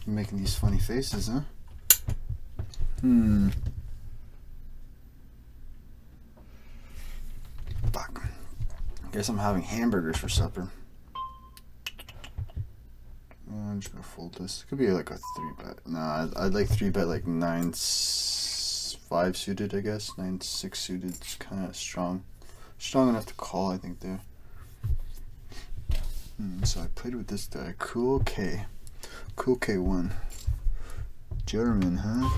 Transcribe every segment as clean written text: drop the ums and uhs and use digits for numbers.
Making these funny faces, huh? Fuck. Guess I'm having hamburgers for supper. I'm just gonna fold this. Could be like a 3-bet. Nah, I'd like 3-bet like 9-5 suited, I guess. 9-6 suited. It's kind of strong. Strong enough to call, I think, there. So I played with this guy. Cool K. Cool K1. German, huh?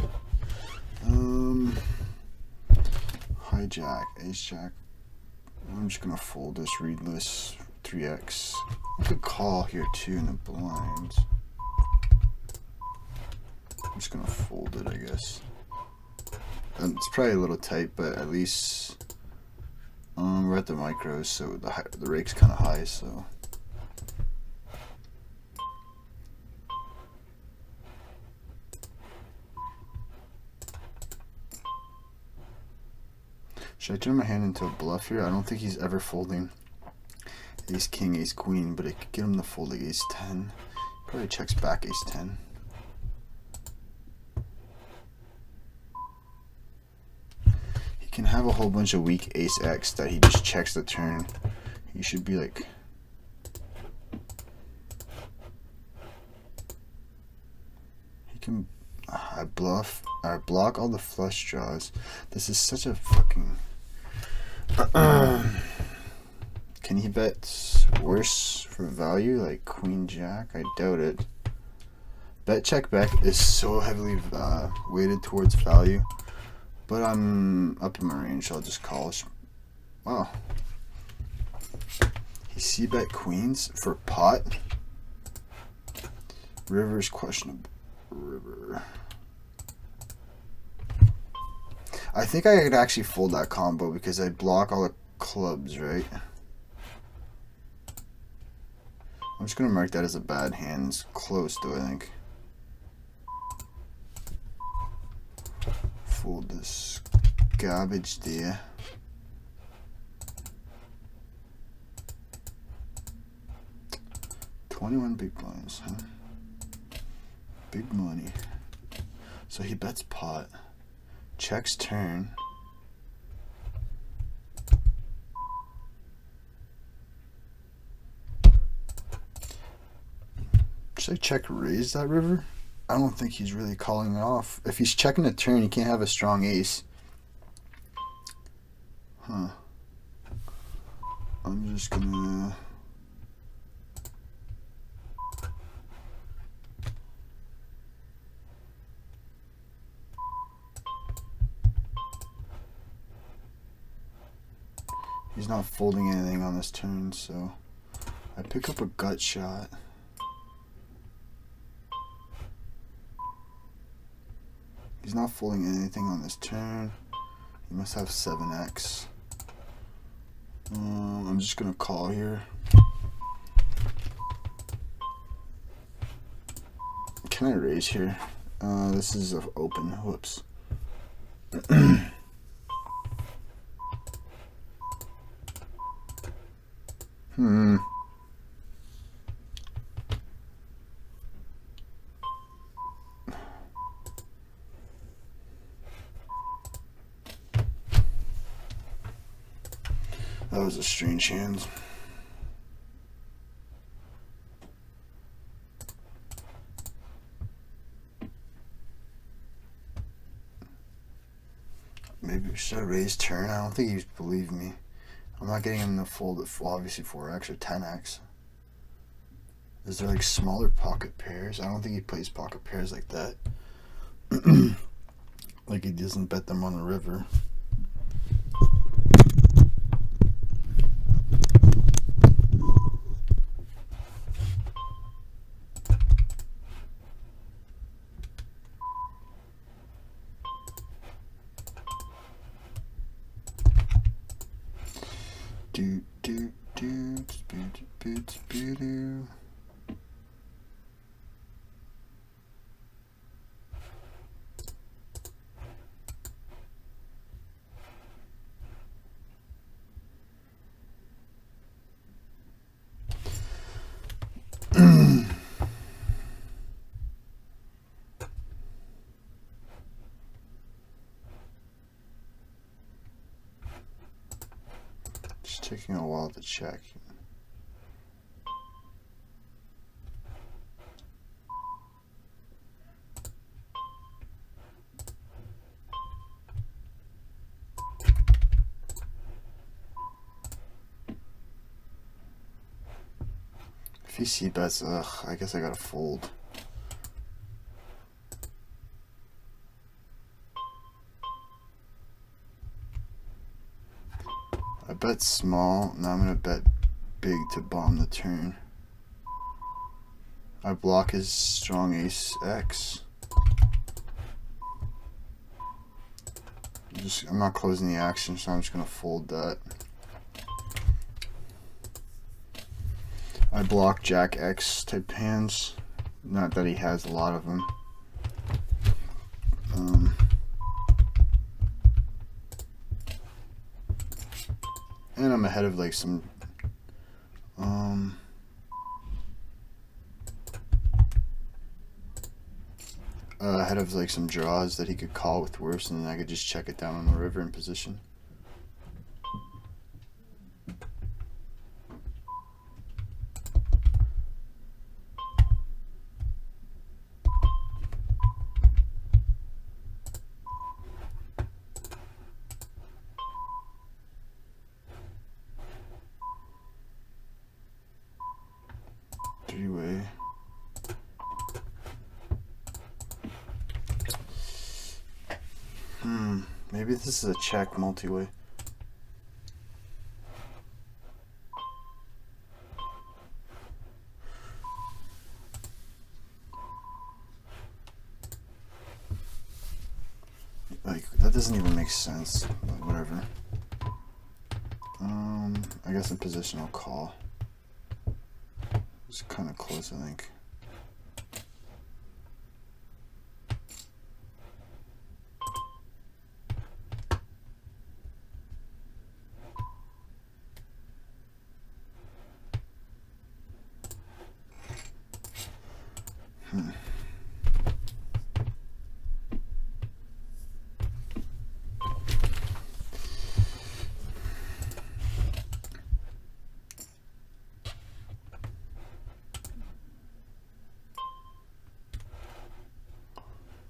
Hijack. Ace Jack. I'm just gonna fold this readless 3x. I could call here too in the blinds. I'm just gonna fold it, I guess. It's probably a little tight, but at least we're at the micros, so the rake's kind of high. So should I turn my hand into a bluff here? I don't think he's ever folding ace king, ace queen, but it could get him to fold like ace 10. Probably checks back ace 10. He can have a whole bunch of weak ace x that he just checks the turn. He should be like, he can I block all the flush draws. This is such a fucking can he bet worse for value, like queen jack? I doubt it. Bet check back is so heavily weighted towards value, but I'm up in my range, so I'll just call. Wow. He c-bet queens for pot. River's questionable. River. I think I could actually fold that combo because I block all the clubs, right? I'm just gonna mark that as a bad hand. It's close though, I think. Fold this garbage there. $21 big blinds, huh? Big money. So he bets pot. Checks turn. Should I check raise that river? I don't think he's really calling it off. If he's checking a turn, he can't have a strong ace. Huh. I'm just gonna... He's not folding anything on this turn, so I pick up a gut shot. He's not folding anything on this turn. He must have 7x. I'm just gonna call here. Can I raise here? This is open. Whoops. That was a strange hand. Maybe should I raise turn? I don't think he's believe me. I'm not getting him to fold it, obviously 4x or 10x. Is there like smaller pocket pairs? I don't think he plays pocket pairs like that. Like he doesn't bet them on the river. taking a while to check. If he c-bets, I guess I gotta fold. I bet small, now I'm gonna bet big to bomb the turn. I block his strong ace X. I'm not closing the action, so I'm just gonna fold that. I block Jack X type hands. Not that he has a lot of them. And I'm ahead of like some ahead of like some draws that he could call with worse, and then I could just check it down on the river in position. Three-way. Maybe this is a check multi-way. Like, that doesn't even make sense, but whatever. I guess in position I'll call. It's kind of close, I think.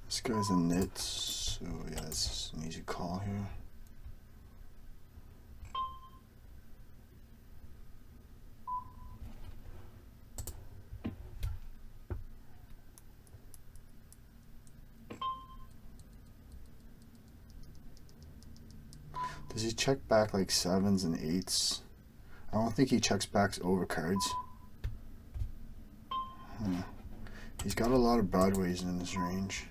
This guy's a nit, so yeah, it's an easy call here. Does he check back like 7s and 8s? I don't think he checks back overcards. He's got a lot of broadways in his range.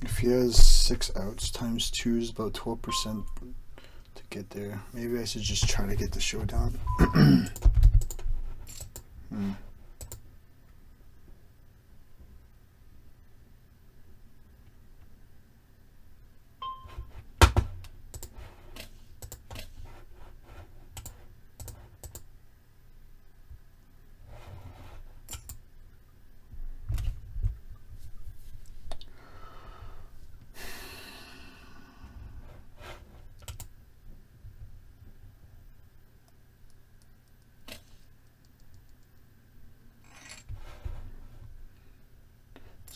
If he has 6 outs times 2 is about 12% to get there. Maybe I should just try to get the showdown.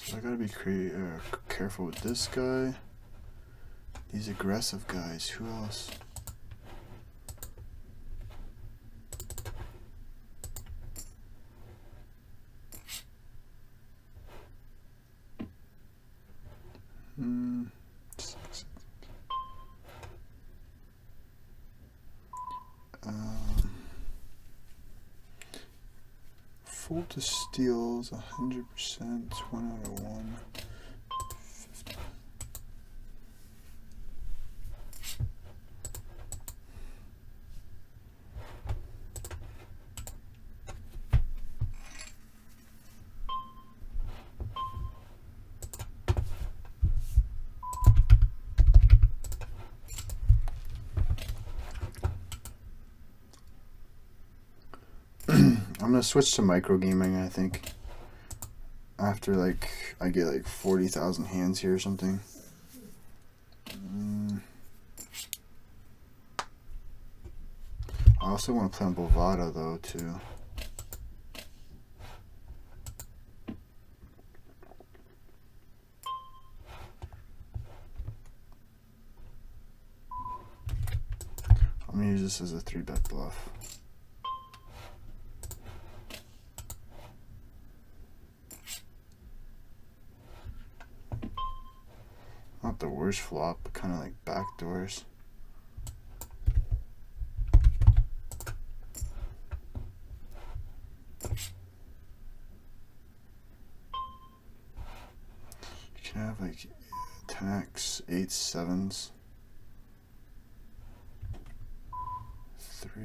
So I gotta be careful with this guy. These aggressive guys. Who else? Fold to steals 100%, 1 out of 1. 50. I'm gonna switch to micro gaming, I think. After like I get like 40,000 hands here or something. I also want to play on Bovada though too. I'm gonna use this as a 3-bet bluff. Not the worst flop, but kind of like backdoors. You can have like 10x, 8s, 7s, 3.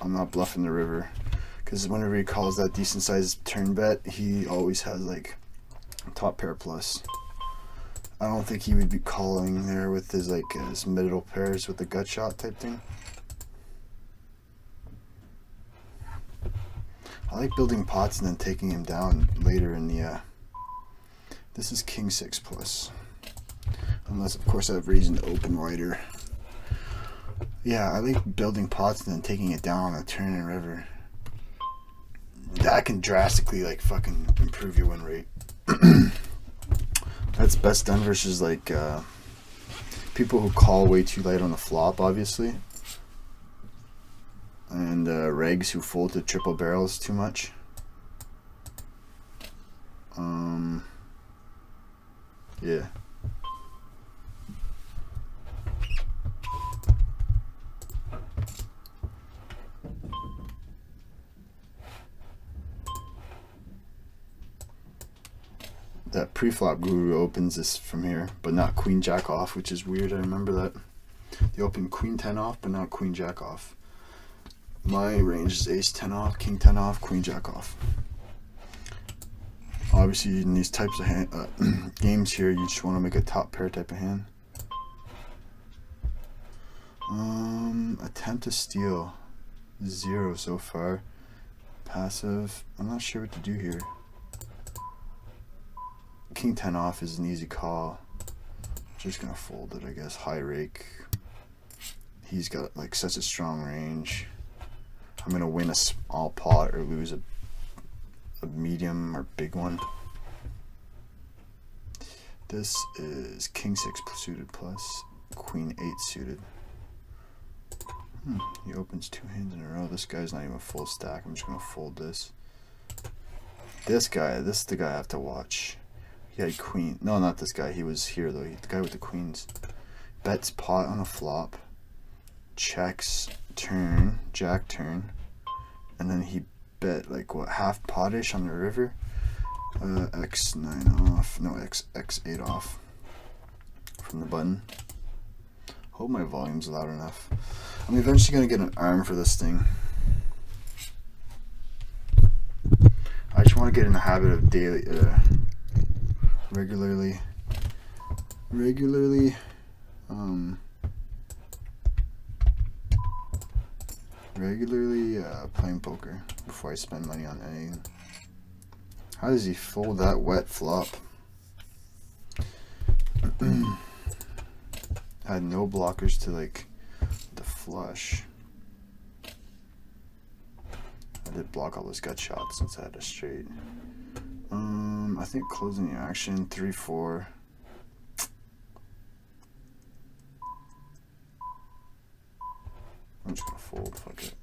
I'm not bluffing the river. Because whenever he calls that decent sized turn bet, he always has like top pair plus. I don't think he would be calling there with his like his middle pairs with the gut shot type thing. I like building pots and then taking him down later in the. This is king 6 plus, unless of course I've raised an open wider. Yeah, I like building pots and then taking it down on a turn and river. That can drastically like fucking improve your win rate. That's best done versus like people who call way too light on the flop, obviously, and regs who fold to triple barrels too much. Yeah. That pre-flop guru opens this from here, but not queen jack off, which is weird. I remember that. They open queen 10 off, but not queen jack off. My range is ace 10 off, king 10 off, queen jack off. Obviously, in these types of games here, you just want to make a top pair type of hand. Attempt to steal. 0 so far. Passive. I'm not sure what to do here. King 10 off is an easy call. Just gonna fold it, I guess. High rake. He's got like such a strong range. I'm gonna win a small pot or lose a medium or big one. This is king 6 suited plus queen 8 suited. He opens 2 hands in a row. This guy's not even full stack. I'm just gonna fold this. This is the guy I have to watch. He had queen. No, not this guy. He was here though. The guy with the queens. Bets pot on a flop. Checks turn, jack turn, and then he bet like what, half potish on the river. X9 off. No, X8 off from the button. Hope my volume's loud enough. I'm eventually gonna get an arm for this thing. I just want to get in the habit of daily, regularly playing poker before I spend money on anything. How does he fold that wet flop? Had no blockers to like the flush. I did block all those gut shots since I had a straight. I think closing the action 3-4. I'm just gonna fold. Fuck it.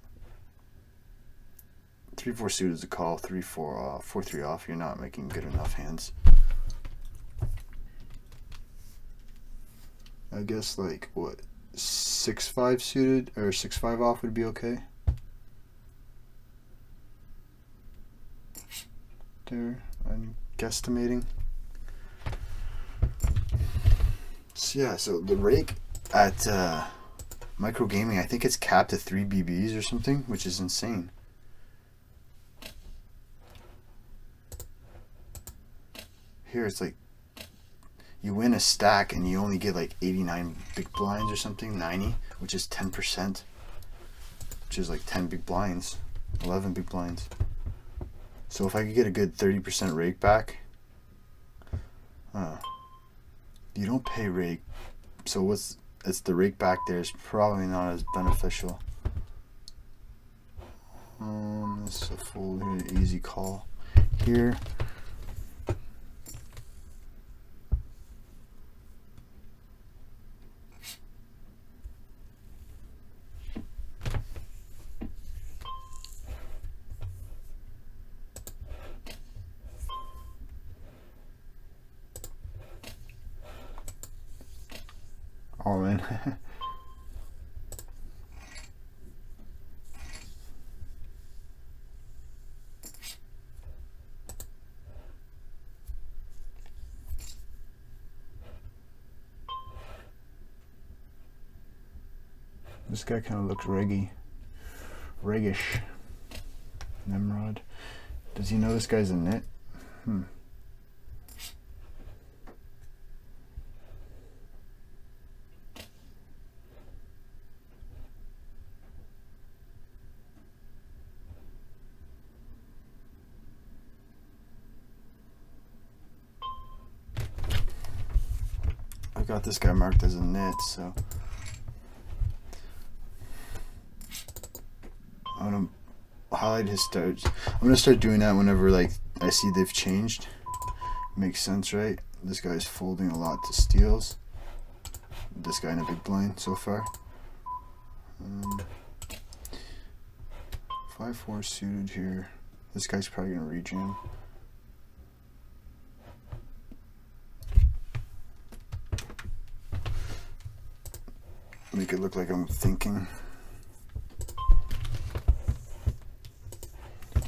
3-4 suit is a call. 3-4 off. 4-3 off. You're not making good enough hands. I guess like what, 6-5 suited or 6-5 off would be okay. There, I'm guesstimating. So yeah, so the rake at micro gaming, I think it's capped at 3 BBs or something, which is insane. Here it's like, you win a stack and you only get like 89 big blinds or something, 90, which is 10%, which is like 10 big blinds, 11 big blinds. So if I could get a good 30% rake back, you don't pay rake. So it's the rake back there is probably not as beneficial. This is a fold here, easy call here. All in. This guy kind of looks reggish. Nimrod. Does he know this guy's a nit? I got this guy marked as a nit, so I'm gonna highlight his starts. I'm gonna start doing that whenever like I see they've changed. Makes sense, right? This guy's folding a lot to steals. This guy in a big blind so far. 5-4 suited here. This guy's probably gonna rejam. Make it look like I'm thinking.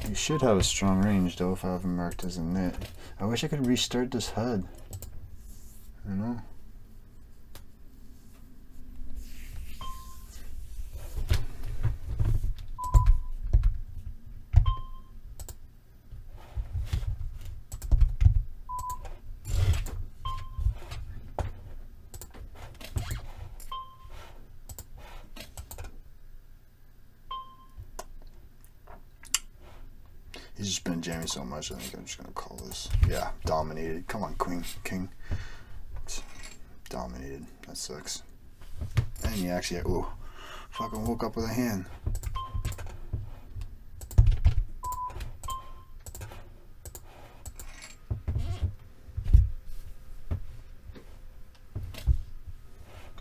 You should have a strong range though if I have him marked as a nit. I wish I could restart this HUD. You know? He's just been jamming so much, I think I'm just gonna call this. Yeah, dominated. Come on, queen, king. Dominated. That sucks. And he actually, oh, fucking woke up with a hand.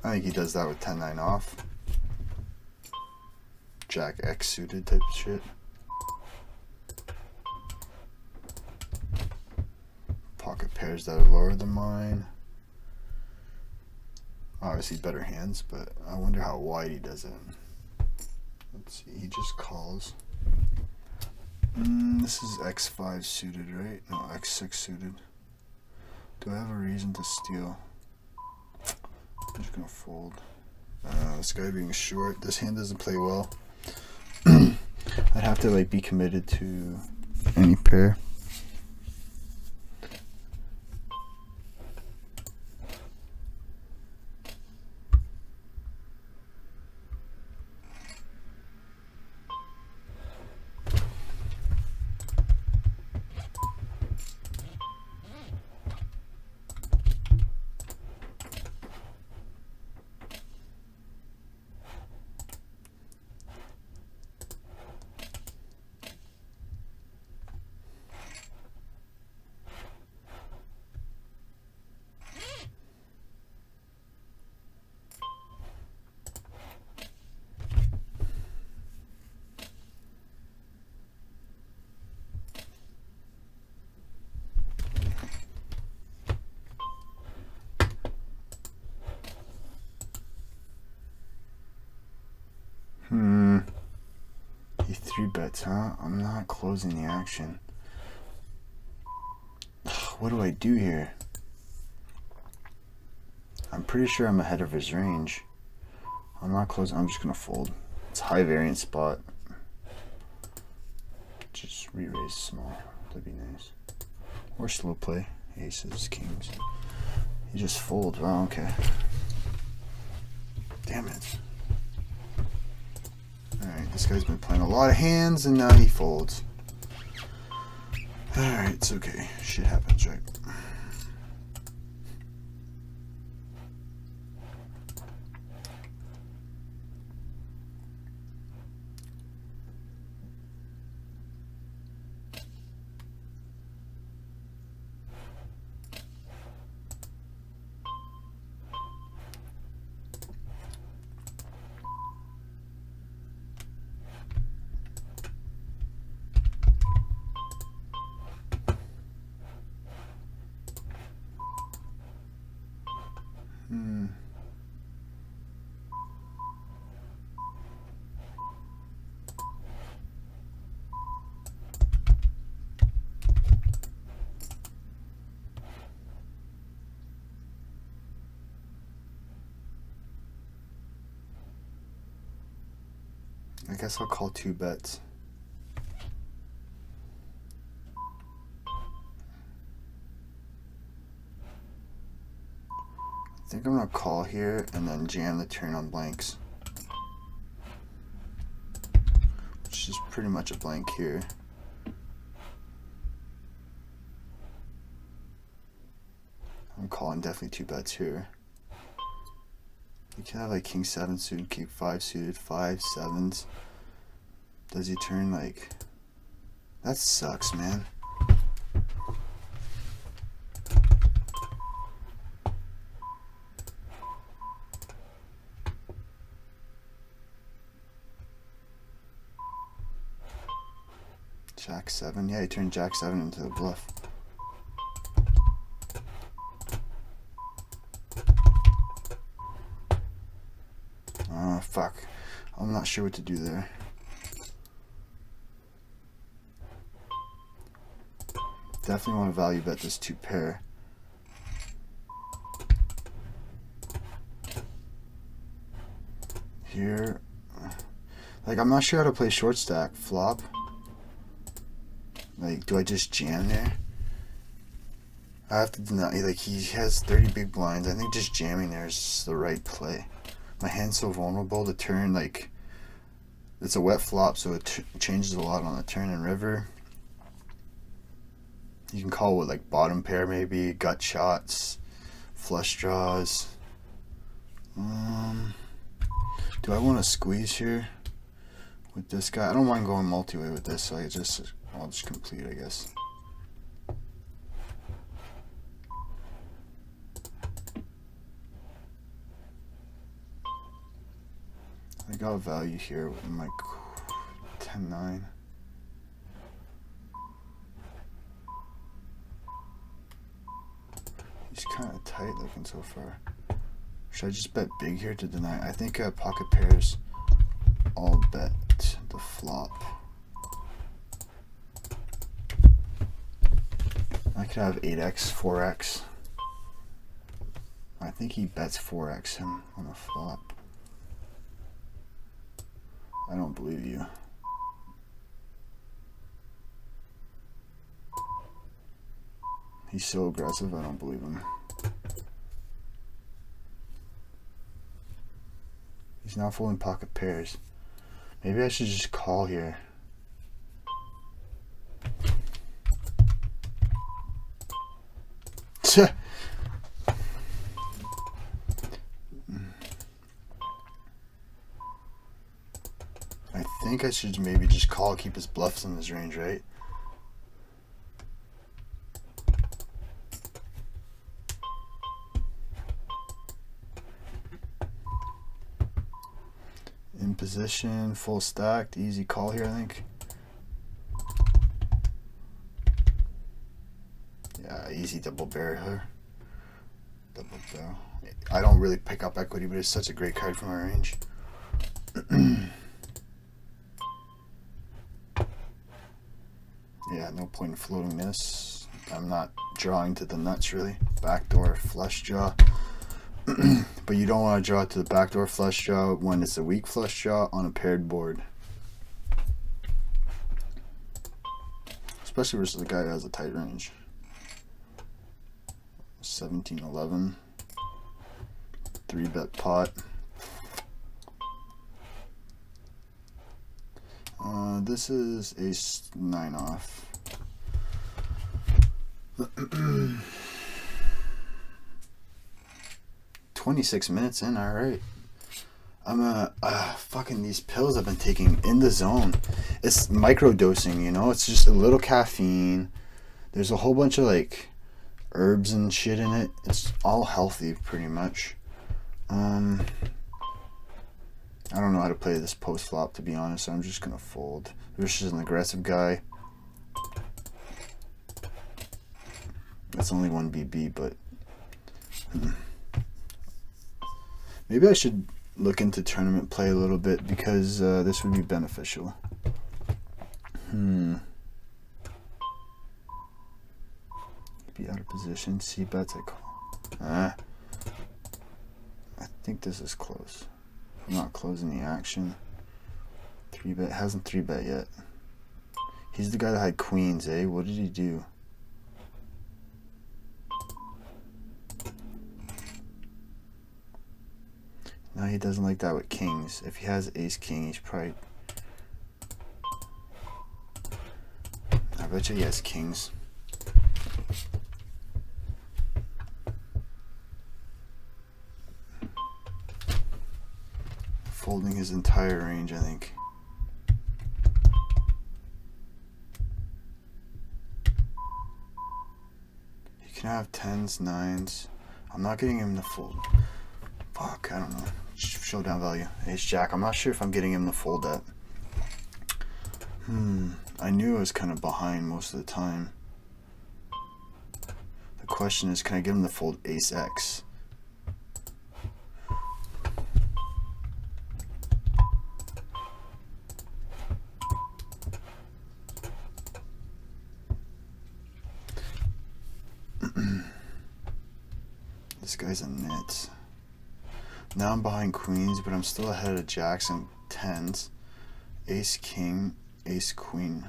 I think he does that with 10-9 off. Jack X suited type of shit. Pocket pairs that are lower than mine. Obviously better hands, but I wonder how wide he does it. Let's see, he just calls. This is X5 suited, right? No, X6 suited. Do I have a reason to steal? I'm just gonna fold. This guy being short, this hand doesn't play well. I'd have to like be committed to any pair. He 3-bets, huh? I'm not closing the action. What do I do here? I'm pretty sure I'm ahead of his range. I'm not closing. I'm just gonna fold. It's a high variance spot. Just re-raise small. That'd be nice. Or slow play. Aces, kings. He just folds. Wow, okay. Damn it. Alright, this guy's been playing a lot of hands and now he folds. Alright, it's okay. Shit happens, right? I guess I'll call 2 bets. I think I'm gonna call here and then jam the turn on blanks, which is pretty much a blank here. I'm calling definitely 2 bets here. You can have like king 7 suited, king 5 suited, 5 7s. Does he turn like... That sucks, man. Jack 7. Yeah, he turned Jack 7 into a bluff. Fuck. I'm not sure what to do there. Definitely want to value bet this 2 pair. Here. Like, I'm not sure how to play short stack flop. Like, do I just jam there? I have to deny, like, he has 30 big blinds. I think just jamming there is the right play. My hand's so vulnerable. The turn, like, it's a wet flop, so it changes a lot on the turn and river. You can call with like bottom pair, maybe gut shots, flush draws. Do I want to squeeze here with this guy? I don't mind going multi-way with this, so I'll just complete, I guess. I got value here with my 10-9. He's kind of tight looking so far. Should I just bet big here to deny? I think pocket pairs all bet the flop. I could have 8x, 4x. I think he bets 4x him on the flop. I don't believe you. He's so aggressive, I don't believe him. He's now folding pocket pairs. Maybe I should just call here. I think I should maybe just call, keep his bluffs in his range, right? In position, full stacked, easy call here, I think. Yeah, easy double barrel here. Double barrel. I don't really pick up equity, but it's such a great card for my range. Yeah, no point in floating this. I'm not drawing to the nuts really. Backdoor flush draw. But you don't want to draw to the backdoor flush draw when it's a weak flush draw on a paired board. Especially versus a guy who has a tight range. 17-11. 3-bet pot. This is ace 9 off. 26 minutes in, alright. I'm fucking these pills I've been taking in the zone. It's micro dosing, you know? It's just a little caffeine. There's a whole bunch of like herbs and shit in it. It's all healthy pretty much. I don't know how to play this post flop, to be honest. So I'm just gonna fold. Rish is an aggressive guy. That's only 1 BB, but maybe I should look into tournament play a little bit because this would be beneficial. Be out of position. C bets I call. I think this is close. I'm not closing the action. 3-bet, hasn't 3-bet yet. He's the guy that had queens, eh? What did he do? No, he doesn't like that with kings. If he has ace king, he's probably... I bet you he has kings. Folding his entire range, I think. He can have 10s, 9s. I'm not getting him to fold. Fuck, I don't know. Showdown value. Ace jack. I'm not sure if I'm getting him to fold that. I knew I was kind of behind most of the time. The question is, can I get him to fold ace X? This guy's a nit. Now I'm behind queens, but I'm still ahead of jacks and 10s. Ace king, ace queen.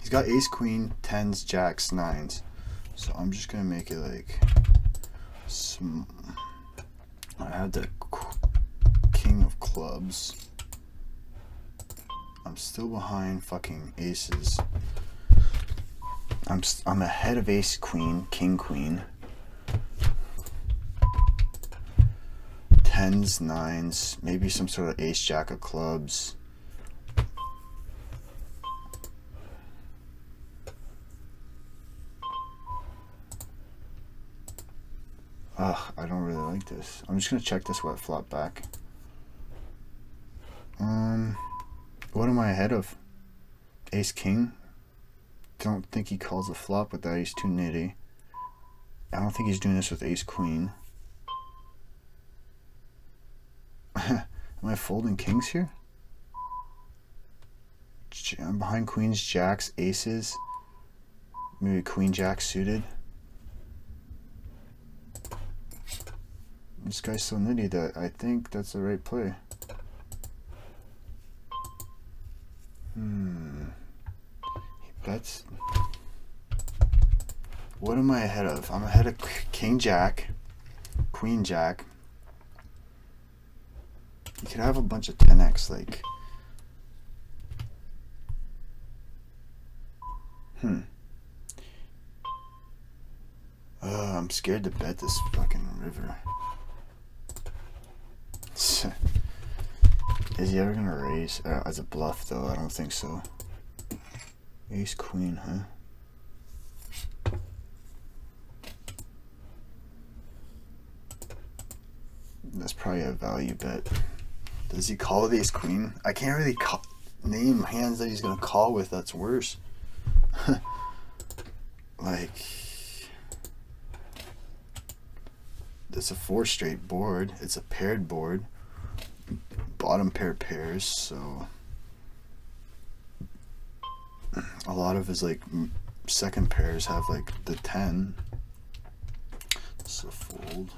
He's got ace queen, 10s, jacks, 9s. So I'm just gonna make it like I had the king of clubs. I'm still behind fucking aces. I'm ahead of ace queen, king queen. 10s, 9s, maybe some sort of ace jack of clubs. Ugh, I don't really like this. I'm just gonna check this wet flop back. What am I ahead of? Ace king? Don't think he calls a flop with that. He's too nitty. I don't think he's doing this with ace queen. Am I folding kings here? I'm behind queens, jacks, aces. Maybe queen jack suited. This guy's so nitty that I think that's the right play. He bets. What am I ahead of? I'm ahead of king jack, queen jack. You could have a bunch of 10x, like. I'm scared to bet this fucking river. Is he ever gonna raise? As a bluff, though, I don't think so. Ace queen, huh? That's probably a value bet. Does he call with ace queen? I can't really name hands that he's gonna call with. That's worse. Like, it's a 4 straight board. It's a paired board. Bottom pair pairs, so a lot of his like second pairs have like the 10. This is a fold.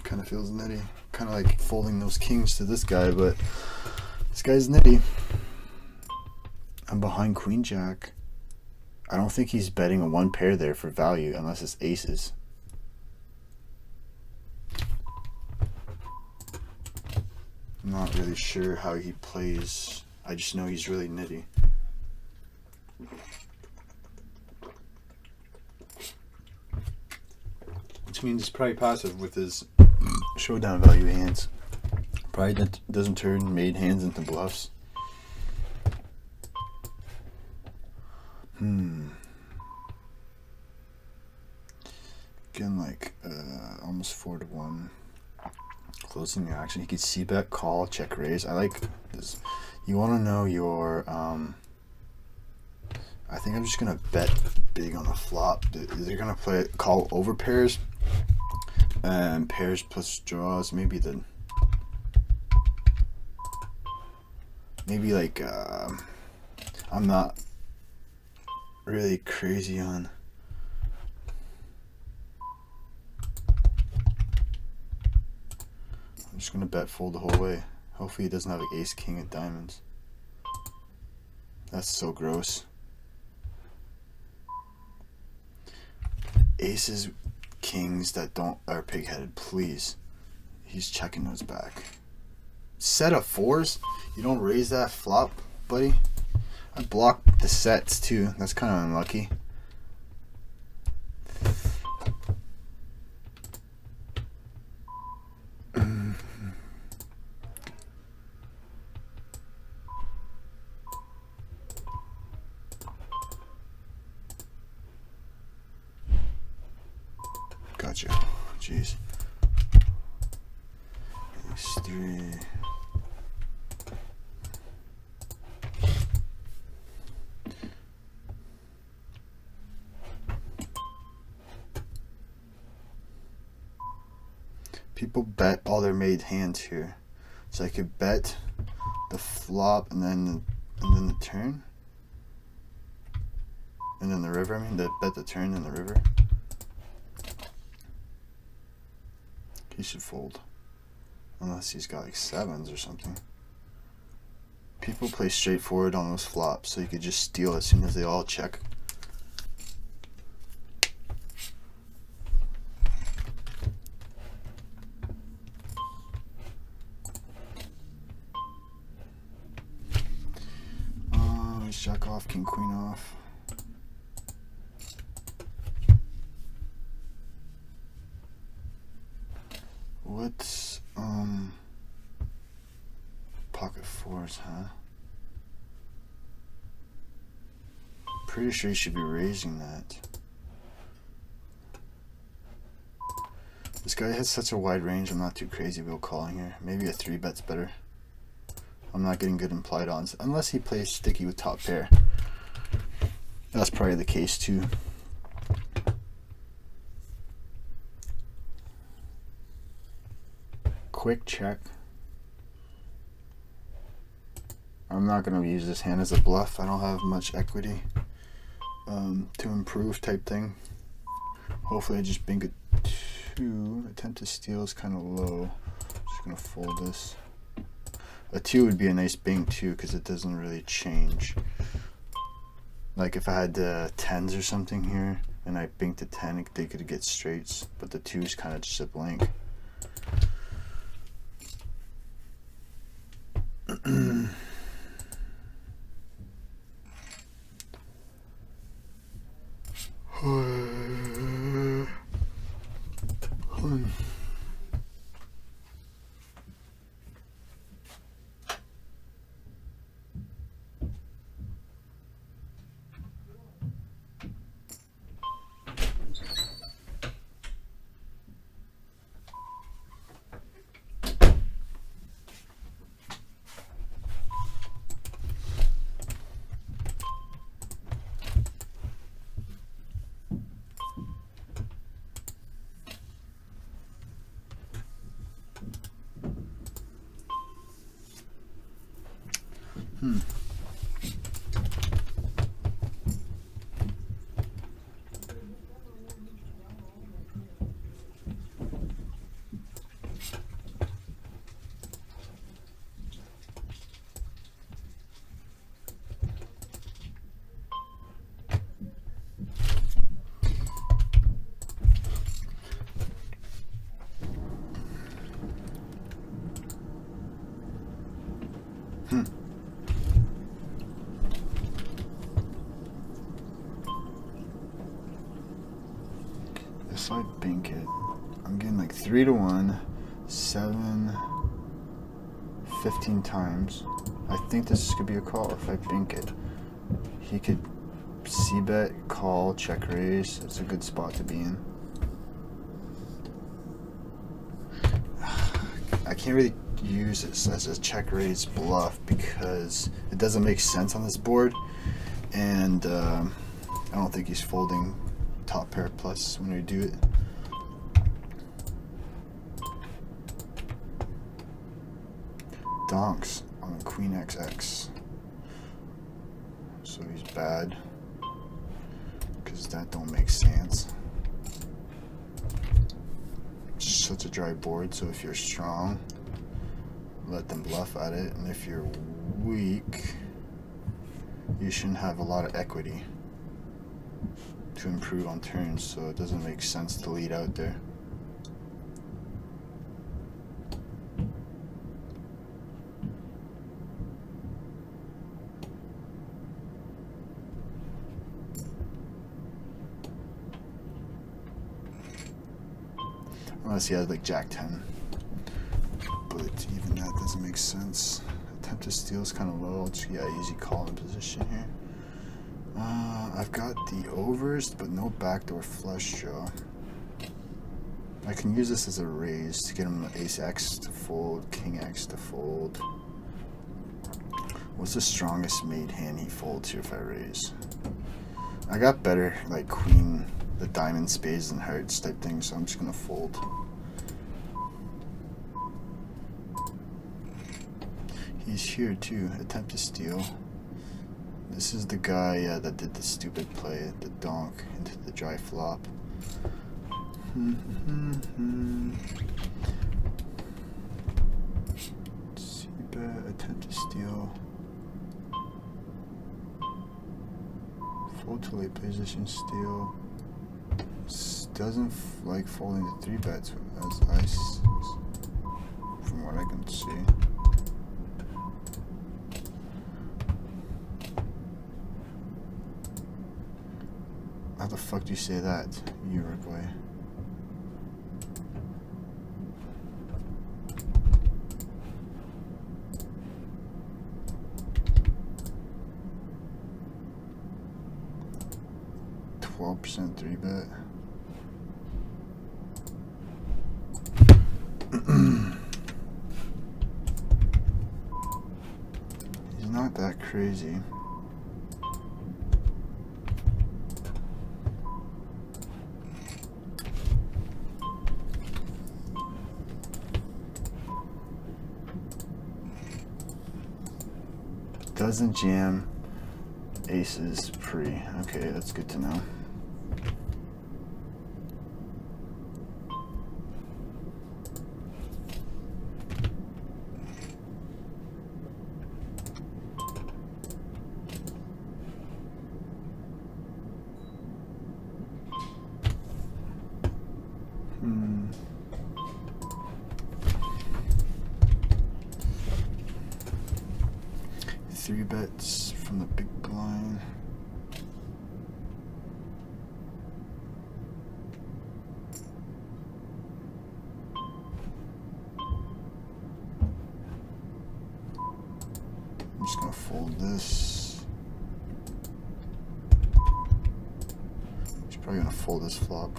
Kind of feels nitty. Kind of like folding those kings to this guy, but this guy's nitty. I'm behind queen jack. I don't think he's betting a 1 pair there for value unless it's aces. I'm not really sure how he plays. I just know he's really nitty. Which means he's probably passive with his showdown value hands. Probably doesn't turn made hands into bluffs. Again, like almost 4-1. Closing the action. You can see bet, call, check, raise. I like this. You want to know your. I think I'm just gonna bet big on the flop. They're gonna play call over pairs and pairs plus draws. Maybe like I'm not really crazy on. I'm just gonna bet fold the whole way. Hopefully he doesn't have like ace king of diamonds. That's so gross. Aces, kings that are pig-headed, please. He's checking those back. Set of fours? You don't raise that flop, buddy? I blocked the sets too. That's kind of unlucky. Gotcha. Jeez. Ace 3. People bet all their made hands here, so I could bet the flop and then the turn, and then the river. I mean, bet the turn and the river. He should fold, unless he's got like sevens or something. People play straightforward on those flops, so you could just steal as soon as they all check. Jack off, king, queen off. What's pocket fours, huh? Pretty sure you should be raising that. This guy has such a wide range. I'm not too crazy about calling here. Maybe a 3-bet's better. I'm not getting good implied odds unless he plays sticky with top pair. That's probably the case too. Quick check. I'm not going to use this hand as a bluff. I don't have much equity to improve type thing. Hopefully I just bink a 2. Attempt to steal is kind of low. Just going to fold this. A 2 would be a nice bing too, because it doesn't really change. Like if I had the 10s or something here, and I binked a 10, they could get straights, but the 2 is kind of just a blank. If I bink it, I'm getting like 3 to 1, 7, 15 times. I think this could be a call if I bink it. He could c-bet, call, check raise. It's a good spot to be in. I can't really use this as a check raise bluff because it doesn't make sense on this board, and I don't think he's folding top pair plus when we do it. Donks on Queen XX, so he's bad because that don't make sense. It's such a dry board, so if you're strong, let them bluff at it, and if you're weak, you shouldn't have a lot of equity to improve on turns, so it doesn't make sense to lead out there. Unless he has like Jack 10, but even that doesn't make sense. Attempt to steal is kind of low. Yeah, easy call in position here. I've got the overs, but no backdoor flush draw. I can use this as a raise to get him Ace X to fold, King X to fold. What's the strongest made hand he folds here if I raise? I got better like Queen, the diamond, spades, and hearts type thing, so I'm just gonna fold. He's here too. Attempt to steal. This is the guy that did the stupid play, the donk into the dry flop. C-bet, attempt to steal. Fold to late position, steal. Doesn't like folding the 3-bets as ice, from what I can see. How the fuck do you say that, Uruguay? %, 3-bet. He's not that crazy. Doesn't jam aces pre. Okay, that's good to know. Three bets from the big blind. I'm just gonna fold this. He's probably gonna fold this flop.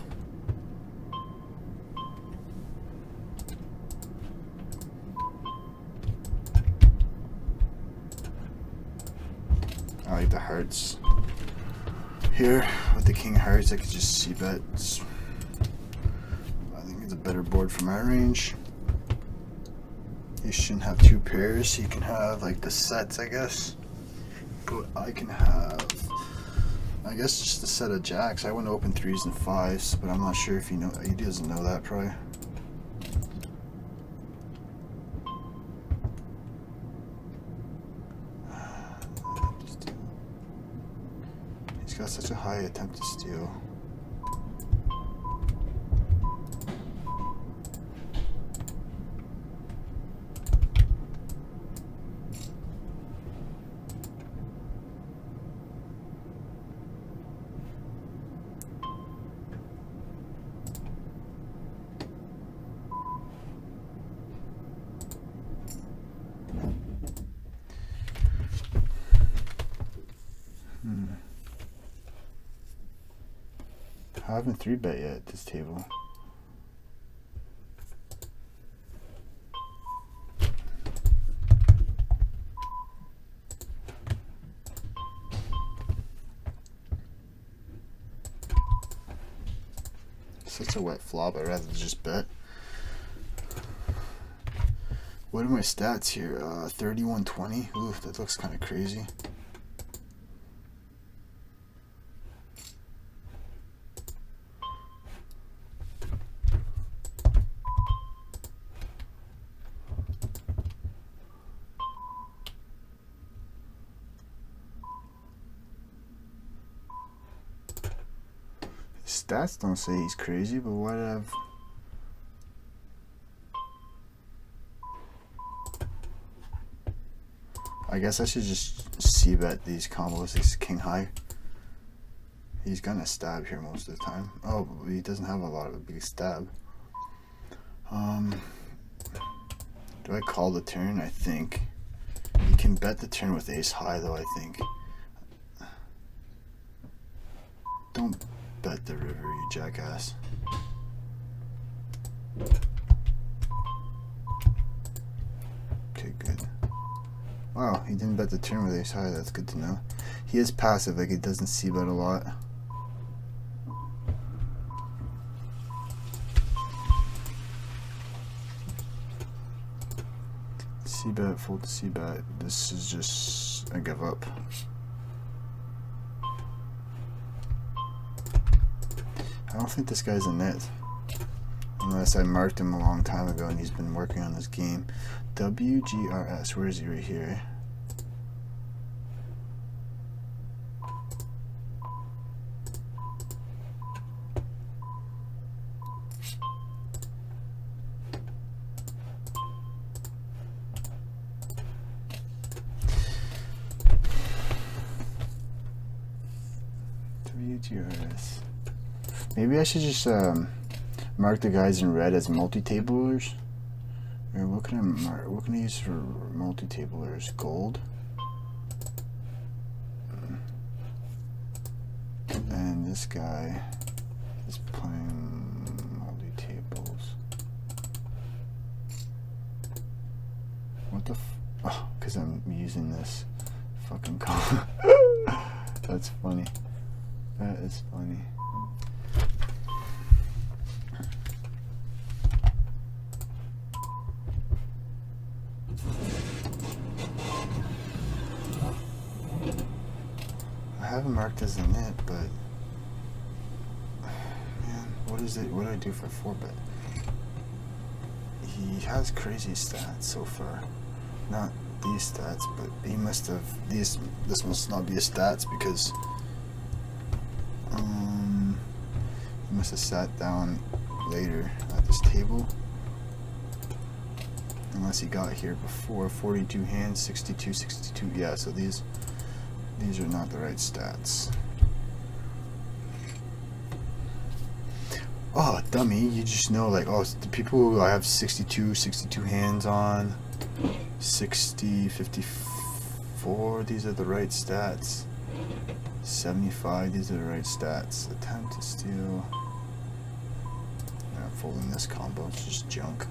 I like the hearts here with the king hearts. I could just c-bet. I think it's a better board for my range. He shouldn't have two pairs. He can have like the sets, I guess. But I can have, I guess, just a set of jacks. I wouldn't open 3s and 5s, but I'm not sure if he doesn't know that probably. He's got such a high attempt to steal. I haven't 3-bet yet at this table. Such a wet flop, I'd rather just bet. What are my stats here? 3120. Ooh, that looks kind of crazy. Stats don't say he's crazy, but why did I have... I guess I should just c-bet these combos, this king high. He's gonna stab here most of the time. Oh, but he doesn't have a lot of a big stab. Do I call the turn? I think. You can bet the turn with ace high though, I think. Don't bet the river, you jackass. Okay, good. Wow, he didn't bet the turn with ace high. That's good to know. He is passive, like he doesn't c-bet a lot. C-bet, fold to c-bet. This is just... I give up. I don't think this guy's a net. Unless I marked him a long time ago and he's been working on this game. WGRS, where is he? Right here. WGRS. Maybe I should just mark the guys in red as multi-tablers. Or what can I mark? What can I use for multi-tablers? Gold. And this guy is playing multi-tables. What the f... Oh, because I'm using this fucking combo. That's funny. That is funny. I haven't marked as a net, but man, what is it? What do I do for 4-bet? He has crazy stats so far. Not these stats, but he must have these. This must not be his stats because he must have sat down later at this table. Unless he got here before. 42 hands, 62, 62. Yeah, so these are not the right stats. Oh, dummy, you just know, like, oh, the people who I have 62 hands on, 60, 54, these are the right stats. 75, these are the right stats. Attempt to steal. I'm not folding this combo, it's just junk.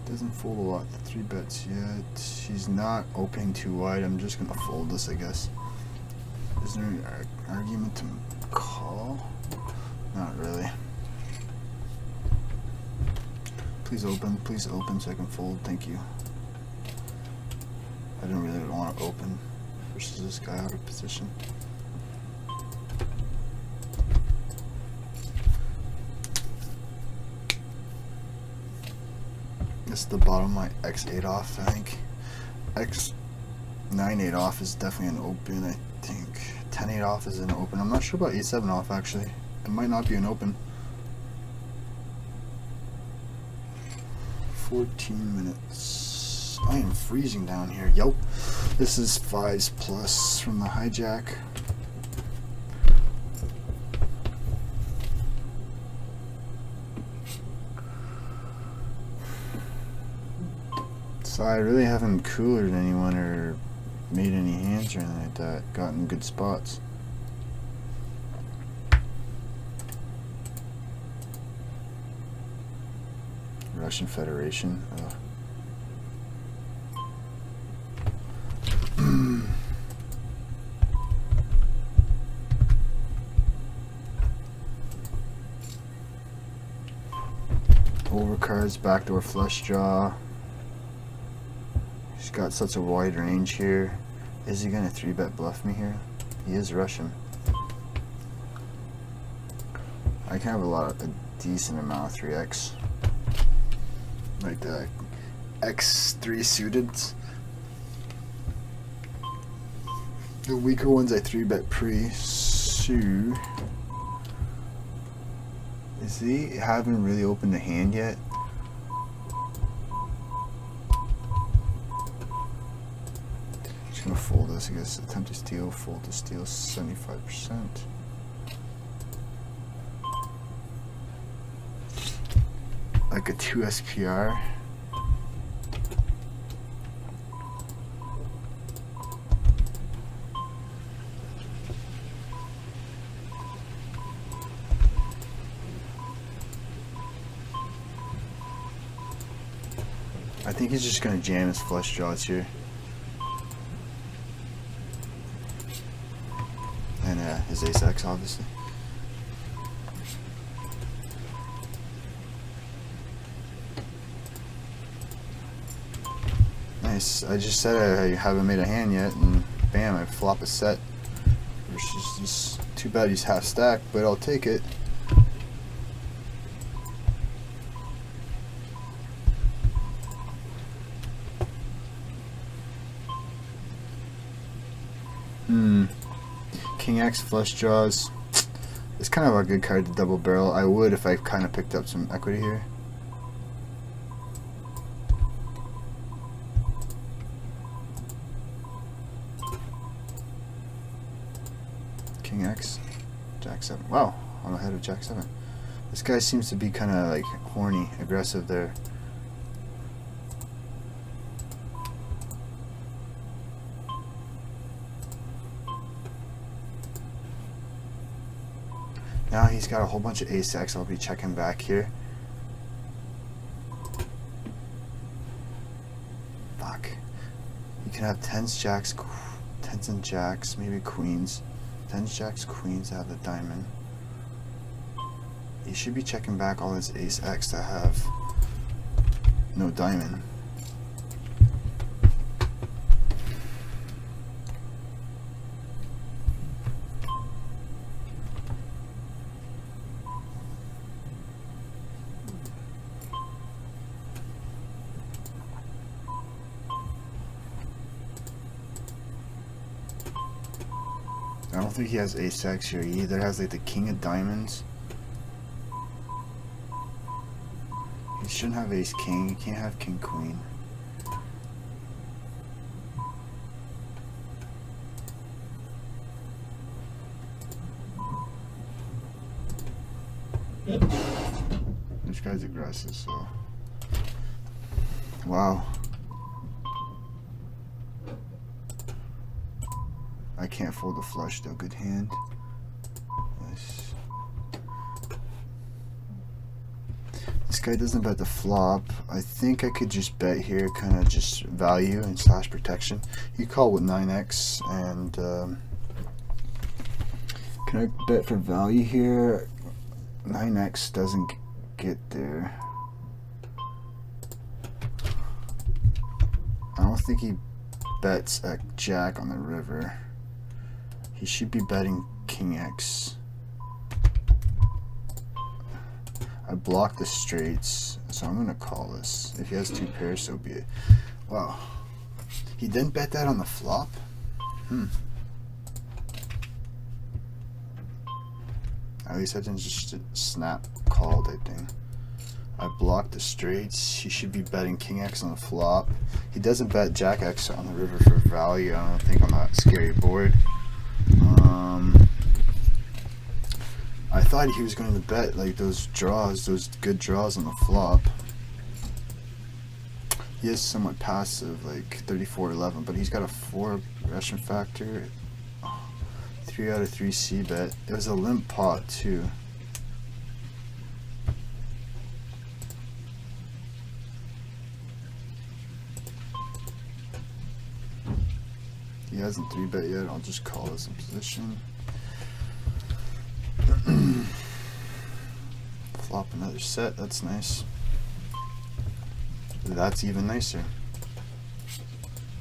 Doesn't fold a lot, the 3-bets yet. He's not opening too wide. I'm just gonna fold this, I guess. Is there an argument to call? Not really. Please open so I can fold. Thank you. I didn't really want to open versus this guy out of position. This is the bottom of my X8 off, I think. X9-8 off is definitely an open, I think. 10-8 off is an open. I'm not sure about 8-7 off, actually. It might not be an open. 14 minutes. I am freezing down here. Yo. This is 5s plus from the hijack. So I really haven't coolered anyone or made any hands or anything like that. Gotten good spots. Russian Federation. Ugh. Overcards, backdoor flush draw. He's got such a wide range here. Is he gonna 3-bet bluff me here? He is Russian. I can have a decent amount of 3x. Like the X3 suited. The weaker ones I 3-bet pre-suit. Is he haven't really opened the hand yet? Just gonna fold this, I guess. Attempt to steal, fold to steal, 75%. Like a 2 SPR. I think he's just gonna jam his flush draws here. And his ace-x, obviously. Nice. I just said I haven't made a hand yet, and bam, I flop a set. Versus just too bad he's half stacked, but I'll take it. King X flush draws. It's kind of a good card to double barrel. I would if I kind of picked up some equity here. King X, Jack 7. Wow, I'm ahead of Jack 7. This guy seems to be kind of like horny, aggressive there. Now he's got a whole bunch of ace-x. I'll be checking back here. Fuck. You can have 10s, jacks, 10s and jacks, maybe queens. 10s, jacks, queens have the diamond. He should be checking back all his ace-x to have no diamond. I don't think he has ace-x here. He either has like the king of diamonds. He shouldn't have ace-king. He can't have king-queen. This guy's aggressive, so. Wow. I can't fold a flush though. Good hand. Nice. This guy doesn't bet the flop. I think I could just bet here, kind of just value and slash protection. You call with 9x, and can I bet for value here? 9x doesn't get there. I don't think he bets a jack on the river. He should be betting king x. I blocked the straights, so I'm gonna call this. If he has 2 pairs, so be it. Wow. He didn't bet that on the flop? At least I didn't just snap call type thing. I blocked the straights. He should be betting king x on the flop. He doesn't bet jack x on the river for value. I don't think on that scary board. I thought he was going to bet like those draws, those good draws on the flop. he is somewhat passive, like 34-11, but he's got a 4 aggression factor, 3 out of 3 C bet. It was a limp pot too. He hasn't 3 bet yet. I'll just call this in position. Flop another set. That's nice. That's even nicer.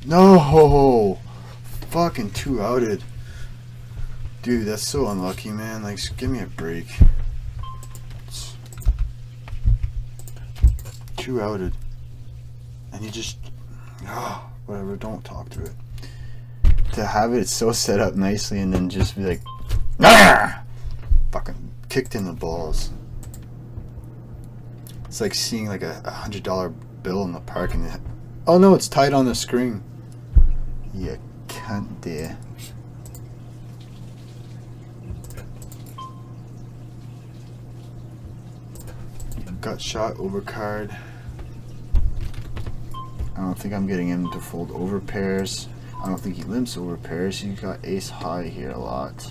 No! Fucking 2 outed. Dude, that's so unlucky, man. Like, give me a break. It's 2 outed. And you just... Oh, whatever, don't talk to it. To have it so set up nicely and then just be like... Ah! Fucking kicked in the balls. It's like seeing like a $100 bill in the park and oh no, it's tied on the screen. You cunt there. Gut shot over card. I don't think I'm getting him to fold over pairs. I don't think he limps over pairs. He's got ace high here a lot.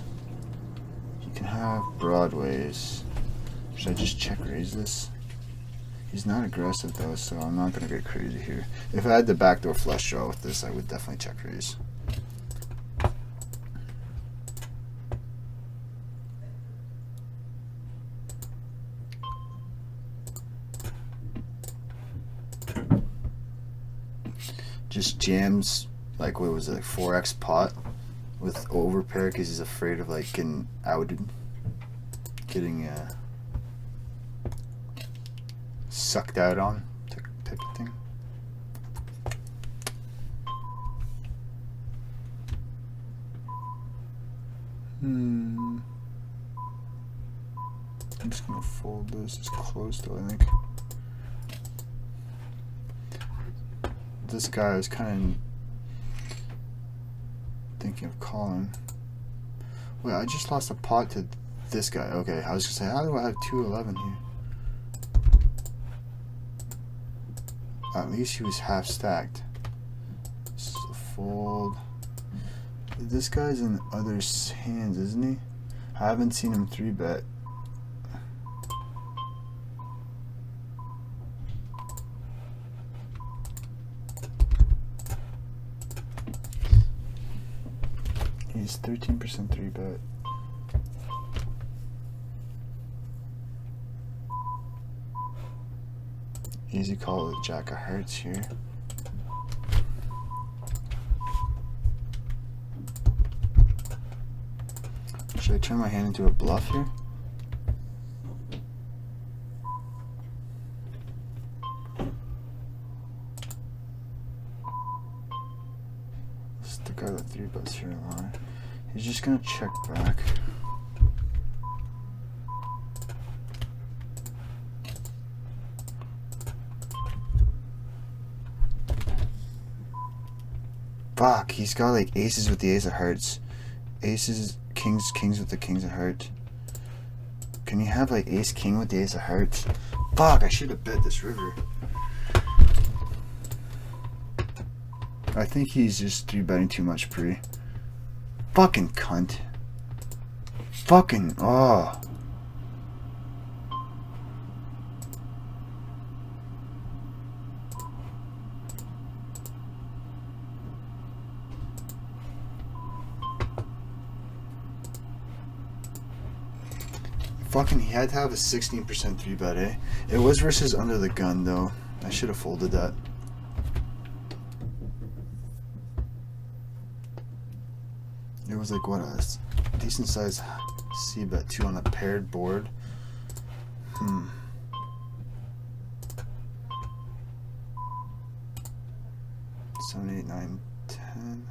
He can have broadways. Should I just check raise this? He's not aggressive though, so I'm not gonna get crazy here. If I had the backdoor flush draw with this, I would definitely check raise. Just jams, like what was it, like 4x pot with overpair because he's afraid of like getting outed, getting sucked out on type of thing. I'm just gonna fold this. It's close though, I think. This guy was kind of thinking of calling. Wait, I just lost a pot to this guy. Okay, I was gonna say, how do I have 2-11 here? At least he was half stacked. This is a fold. This guy's in others' hands, isn't he? I haven't seen him 3-bet. He's 13% 3-bet. Easy call with Jack of Hearts here. Should I turn my hand into a bluff here? This is the guy that 3-bets here a lot. He's just gonna check back. Fuck, he's got like aces with the ace of hearts. Aces, kings with the kings of hearts. Can you have like ace king with the ace of hearts? Fuck, I should have bet this river. I think he's just 3-betting too much pre. Fucking cunt. Fucking, oh. Fucking, he had to have a 16% 3-bet, eh? It was versus under the gun, though. I should have folded that. It was like, what, a decent size C-bet, 2 on a paired board. 7, 8, 9, 10.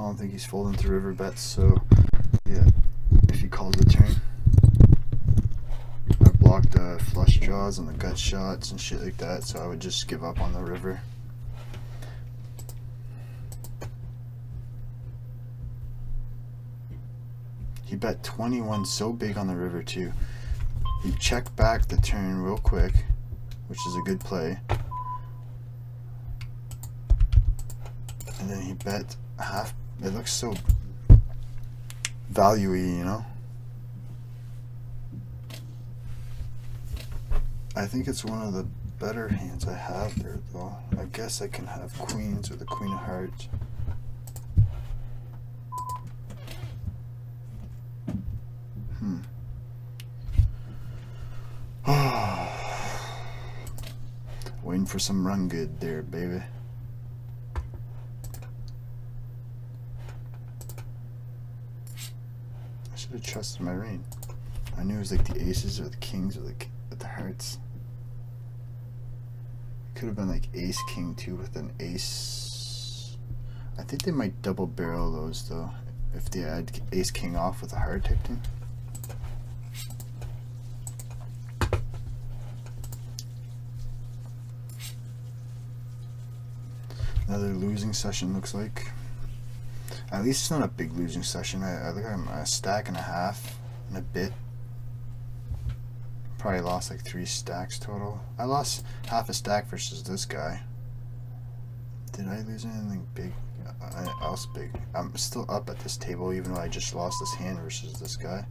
don't think he's folding to river bets, so yeah, if he calls the turn. I blocked the flush draws and the gut shots and shit like that, so I would just give up on the river. He bet 21 so big on the river too. He checked back the turn real quick, which is a good play. And then he bet half. It looks so value-y, you know? I think it's one of the better hands I have there, though. I guess I can have queens or the queen of hearts. Waiting for some run good there, baby. I should have trusted my range. I knew it was like the aces or the kings or the hearts. Could have been like ace king too with an ace. I think they might double barrel those though if they add ace king off with a heart type thing. Another losing session looks like. At least it's not a big losing session. I think I'm a stack and a half and a bit. Probably lost like 3 stacks total. I lost half a stack versus this guy. Did I lose anything big? Else big? I'm still up at this table even though I just lost this hand versus this guy.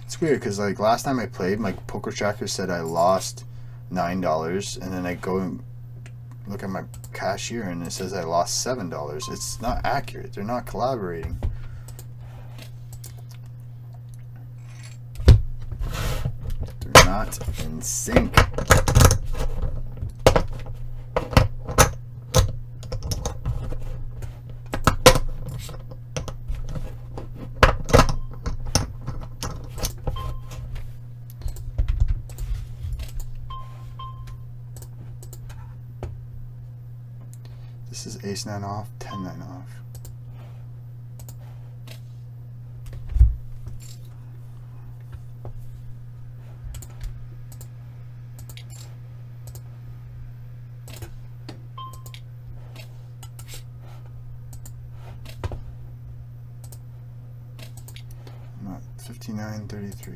It's weird because like last time I played, my poker tracker said I lost $9, and then I go and look at my cashier and it says I lost $7. It's not accurate. They're not collaborating. They're not in sync. This is ace 9 off, 10 9 off. I'm at 59.33.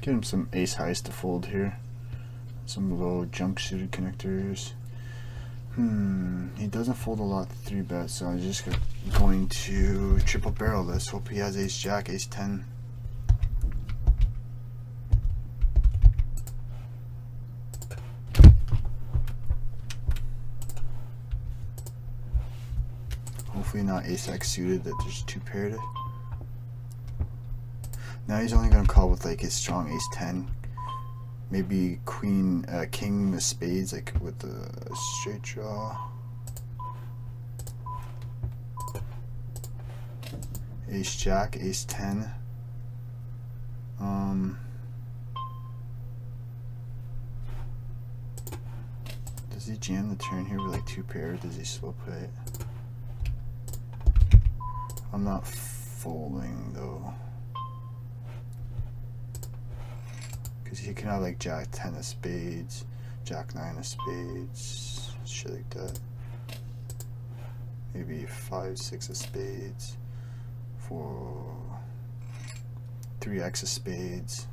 Get him some ace highs to fold here. Some low junk suited connectors. He doesn't fold a lot 3 bets, so I'm just going to triple barrel this. Hope he has ace jack, ace 10. Hopefully not ace x suited, that there's 2 paired. Now he's only going to call with like his strong ace 10. Maybe queen, king with spades, like with the straight draw. Ace jack, ace 10. Does he jam the turn here with like 2 pairs? Does he slow play it? I'm not folding though. Because he can have like jack 10 of spades, jack 9 of spades, shit like that. Maybe 5 6 of spades, 3x of spades.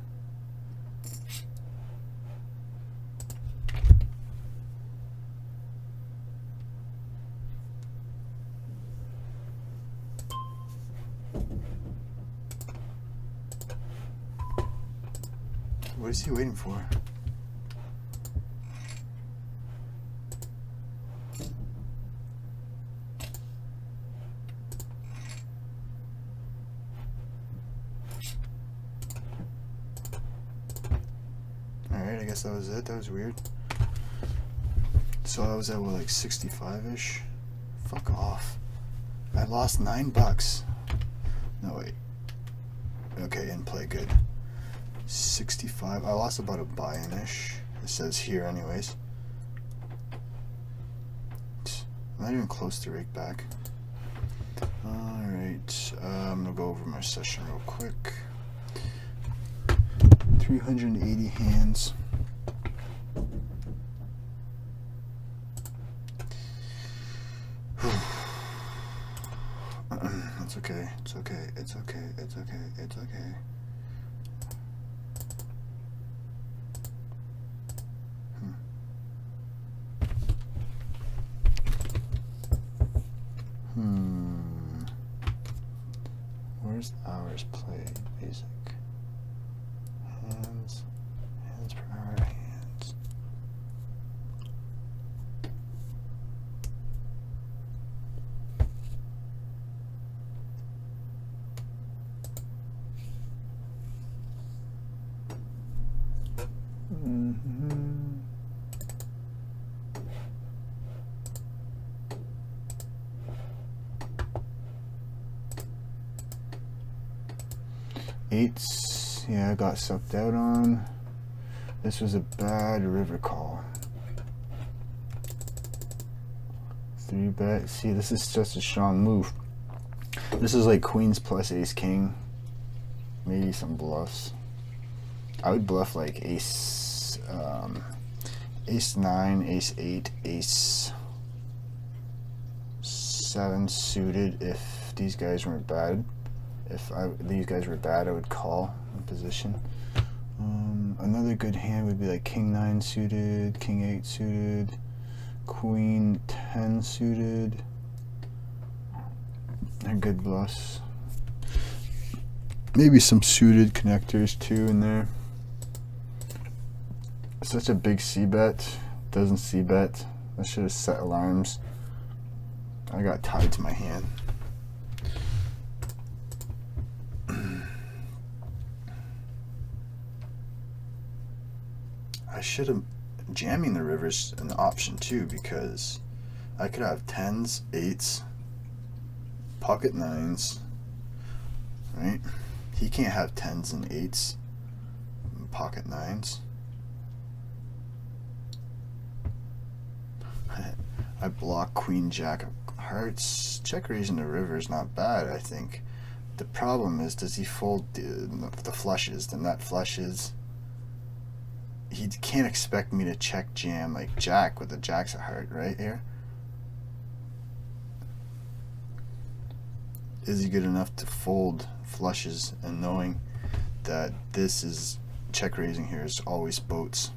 What is he waiting for? guess that was it. That was weird. So I was at what, like 65-ish? Fuck off. I lost $9. No, wait. Okay, in play, good. 65. I lost about a buy-in-ish. It says here anyways. I'm not even close to rake back. Alright, I'm gonna go over my session real quick. 380 hands. It's okay, it's okay, it's okay, it's okay, it's okay. Where's hours played? Basic. Hands per hour, hands. Eights, yeah, I got sucked out on. This was a bad river call. 3-bet. See, this is just a strong move. This is like queens plus ace king. Maybe some bluffs. I would bluff like ace 9, ace 8, ace 7 suited if these guys weren't bad. If these guys were bad, I would call in position. Another good hand would be like king 9 suited, king 8 suited, queen 10 suited. They're good bluffs. Maybe some suited connectors too in there. Such a big c-bet. Doesn't c-bet. I should have set alarms. I got tied to my hand. I should have jamming the rivers an option too, because I could have 10s, 8s, pocket 9s, right? He can't have 10s and 8s, and pocket 9s. I block queen jack of hearts. Check raising the river is not bad, I think. The problem is, does he fold the flushes, the nut flushes? He can't expect me to check jam like jack with the jacks of heart right here. Is he good enough to fold flushes and knowing that this is check raising here is always boats?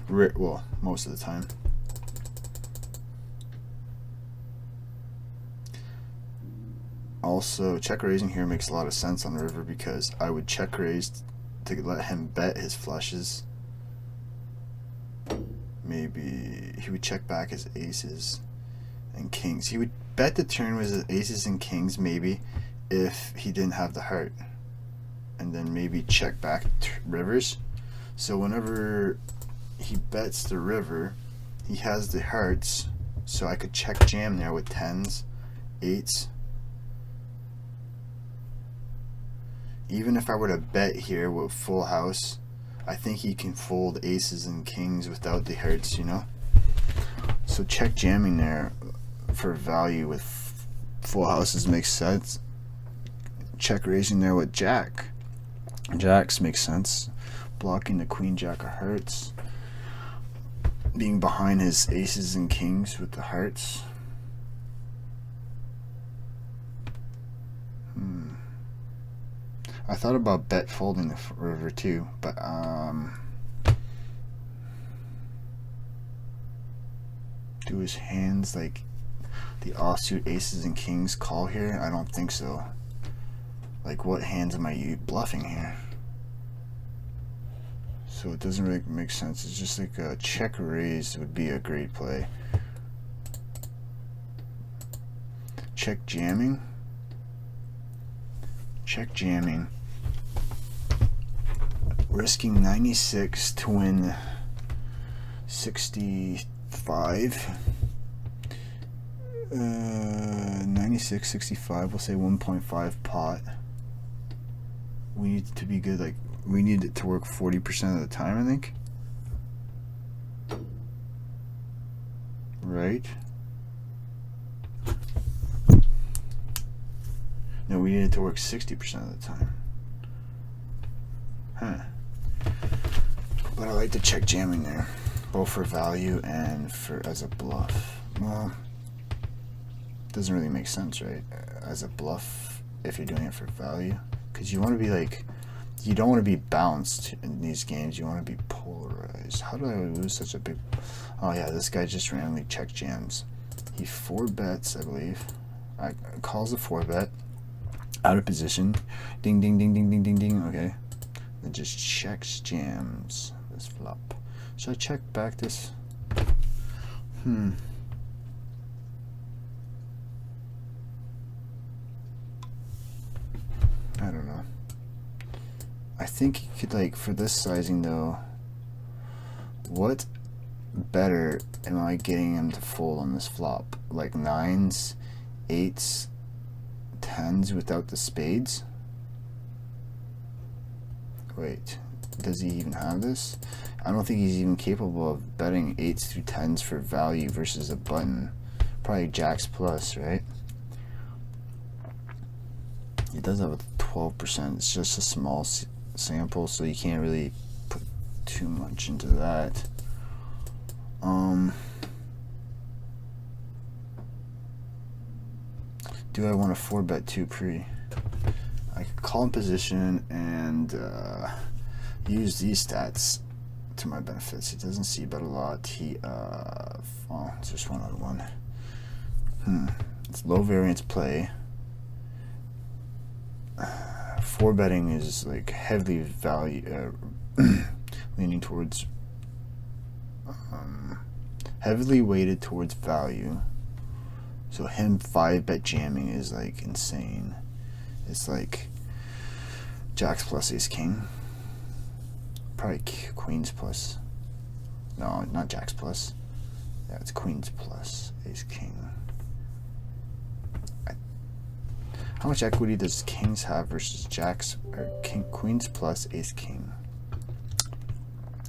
Well, most of the time. Also, check raising here makes a lot of sense on the river because I would check raise to let him bet his flushes. Maybe he would check back his aces and kings. He would bet the turn with his aces and kings maybe if he didn't have the heart, and then maybe check back rivers. So whenever he bets the river, he has the hearts, so I could check jam there with 10s, 8s. Even if I were to bet here with full house, I think he can fold aces and kings without the hearts, you know? So check jamming there for value with full houses makes sense. Check raising there with jack. Jacks makes sense. Blocking the queen jack of hearts. Being behind his aces and kings with the hearts. I thought about bet folding the river too, but do his hands like the offsuit aces and kings call here? I don't think so. Like, what hands am I bluffing here? So it doesn't really make sense. It's just like a check raise would be a great play. Check jamming. Check jamming risking 96 to win 65. 96, 65, we'll say 1.5 pot. We need it to be good, like, we need it to work 40% of the time, I think. Right? No, we need it to work 60% of the time. Huh. But I like to check jamming there, both for value and for as a bluff. Well, doesn't really make sense, right? As a bluff, if you're doing it for value, because you want to be like, you don't want to be bounced in these games. You want to be polarized. How do I lose such a big? Oh yeah, this guy just randomly check jams. He 4-bets, I believe. Calls a 4-bet, out of position. Ding ding ding ding ding ding ding. Okay, then just checks jams this flop. Should I check back this? I don't know. I think you could, like, for this sizing though, what better am I getting him to fold on this flop? Like 9s, 8s, 10s without the spades? Wait, does he even have this? I don't think he's even capable of betting 8s through 10s for value versus a button. Probably jacks plus, right? He does have a 12%. It's just a small sample, so you can't really put too much into that. Do I want to 4-bet 2 pre? I could call in position and use these stats to my benefits. He doesn't see bet a lot. He well, it's just 1-on-1. It's low variance play. 4-betting is like heavily value leaning towards heavily weighted towards value. So him 5-bet jamming is like insane. It's like jacks plus ace king, probably queens plus. No, not jacks plus. Yeah, it's queens plus ace king. How much equity does kings have versus jacks or queens plus ace king?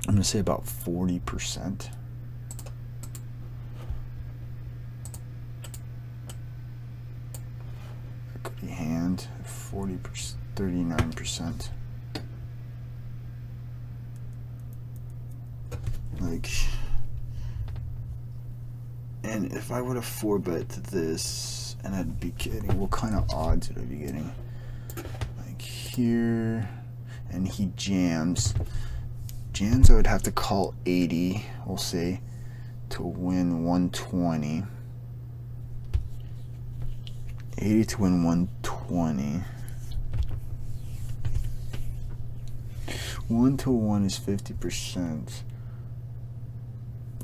I'm gonna say about 40%. Equity hand 40%, 39%. Like, and if I would have 4-bet this, and I'd be getting, what kind of odds would I be getting? Like here, and he jams. Jams, I would have to call 80, we'll say, to win 120. 80 to win 120. 1 to 1 is 50%.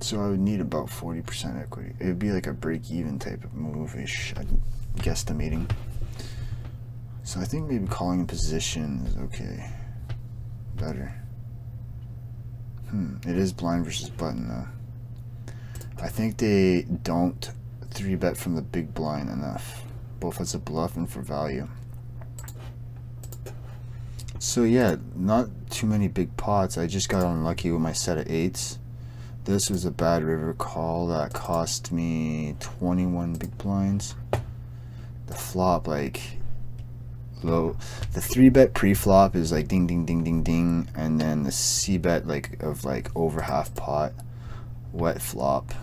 So I would need about 40% equity. It would be like a break-even type of move-ish, I'm guesstimating. So I think maybe calling in position is okay. Better. It is blind versus button though. I think they don't 3-bet from the big blind enough, both as a bluff and for value. So yeah, not too many big pots. I just got unlucky with my set of 8s. This was a bad river call that cost me 21 big blinds. The flop, like, low. The 3-bet pre-flop is like ding ding ding ding ding, and then the c-bet like of like over half pot, wet flop.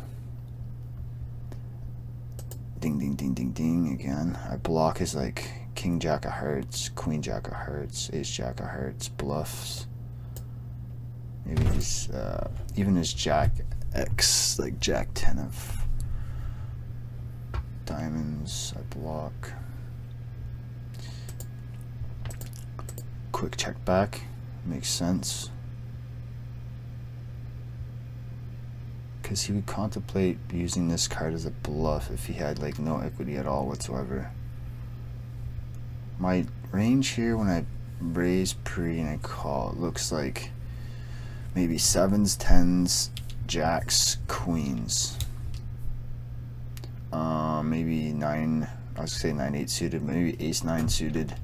Ding ding ding ding ding again. I block his like king jack of hearts, queen jack of hearts, ace jack of hearts, bluffs. Maybe his even his jack X, like jack 10 of diamonds, I block. Quick check back, makes sense. Because he would contemplate using this card as a bluff if he had like no equity at all whatsoever. My range here when I raise pre and I call. It looks like maybe 7s, 10s, jacks, queens. Maybe 9. I was gonna say 9-8 suited. Maybe ace 9 suited.